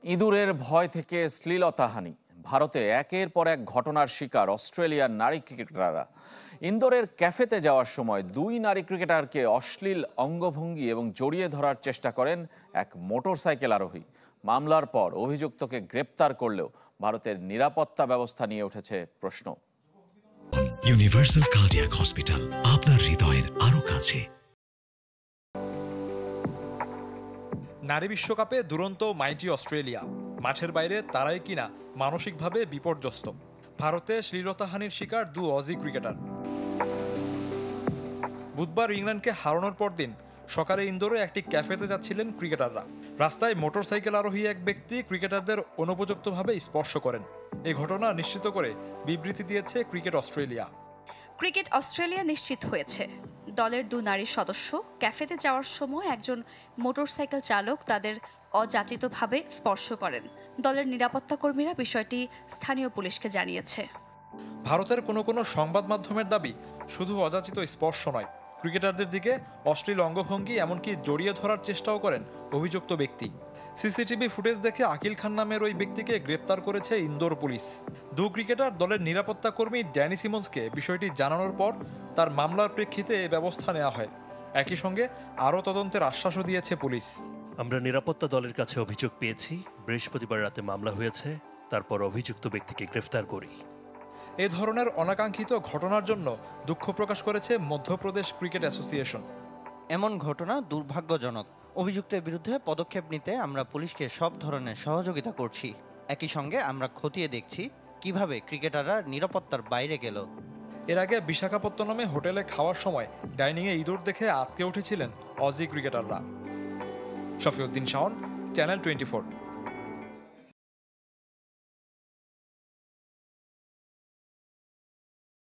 ইঁদুরের ভয় থেকে শ্লীলতাহানি ভারতে একের পর এক ঘটনার শিকার অস্ট্রেলিয়ার নারী ক্রিকেটাররা। ইন্দোরের ক্যাফেতে যাওয়ার সময় দুই নারী ক্রিকেটারকে অশ্লীল অঙ্গভঙ্গি এবং জড়িয়ে ধরার চেষ্টা করেন এক মোটরসাইকেল আরোহী। মামলার পর অভিযুক্তকে গ্রেপ্তার করলেও ভারতের নিরাপত্তা ব্যবস্থা নিয়ে উঠেছে প্রশ্ন। ইউনিভার্সাল কার্ডিয়াক হসপিটাল, আপনার হৃদয়ের আরো কাছে। নারী বিশ্বকাপে দুরন্ত মাইটি অস্ট্রেলিয়া, মাঠের বাইরে তারাই কিনা মানসিকভাবে বিপর্যস্ত। ভারতে শ্লীলতাহানির শিকার দু অজি ক্রিকেটার। বুধবার ইংল্যান্ডকে হারানোর পর দিন সকালে ইন্দোরে একটি ক্যাফেতে যাচ্ছিলেন ক্রিকেটাররা। রাস্তায় মোটরসাইকেল আরোহী এক ব্যক্তি ক্রিকেটারদের অনুপযুক্তভাবে স্পর্শ করেন। এই ঘটনা নিশ্চিত করে বিবৃতি দিয়েছে ক্রিকেট অস্ট্রেলিয়া। ক্রিকেট অস্ট্রেলিয়া নিশ্চিত হয়েছে, দলের দু নারী সদস্য ক্যাফেতে যাওয়ার সময় একজন মোটরসাইকেল চালক তাদের অযাচিতভাবে স্পর্শ করেন। দলের নিরাপত্তা কর্মীরা বিষয়টি স্থানীয় পুলিশকে জানিয়েছে। ভারতের কোনো সংবাদ মাধ্যমের দাবি, শুধু অযাচিত স্পর্শ নয়, ক্রিকেটারদের দিকে অশ্লীল অঙ্গভঙ্গি এমনকি জড়িয়ে ধরার চেষ্টাও করেন অভিযুক্ত ব্যক্তি। সিসিটিভি ফুটেজ দেখে আকিল খান নামের ওই ব্যক্তিকে গ্রেপ্তার করেছে ইন্দোর পুলিশ। দু ক্রিকেটার দলের নিরাপত্তা কর্মী ড্যানি সিমন্সকে বিষয়টি জানানোর পর তার মামলার প্রেক্ষিতে এ ব্যবস্থা নেওয়া হয়। একই সঙ্গে আরও তদন্তের আশ্বাসও দিয়েছে পুলিশ। আমরা নিরাপত্তা দলের কাছে অভিযোগ পেয়েছি, বৃহস্পতিবার রাতে মামলা হয়েছে, তারপর অভিযুক্ত ব্যক্তিকে গ্রেফতার করি। এ ধরনের অনাকাঙ্ক্ষিত ঘটনার জন্য দুঃখ প্রকাশ করেছে মধ্যপ্রদেশ ক্রিকেট অ্যাসোসিয়েশন। এমন ঘটনা দুর্ভাগ্যজনক। অভিযুক্তের বিরুদ্ধে পদক্ষেপ নিতে আমরা পুলিশকে সব ধরনের সহযোগিতা করছি। একই সঙ্গে আমরা খতিয়ে দেখছি কিভাবে ক্রিকেটাররা নিরাপত্তার বাইরে গেল। এর আগে বিশাখাপত্তনমে হোটেলে খাওয়ার সময় ডাইনিংয়ে ইঁদুর দেখে আটকে উঠেছিলেন অজি ক্রিকেটাররা। শফিউদ্দিন শাওন, চ্যানেল 24।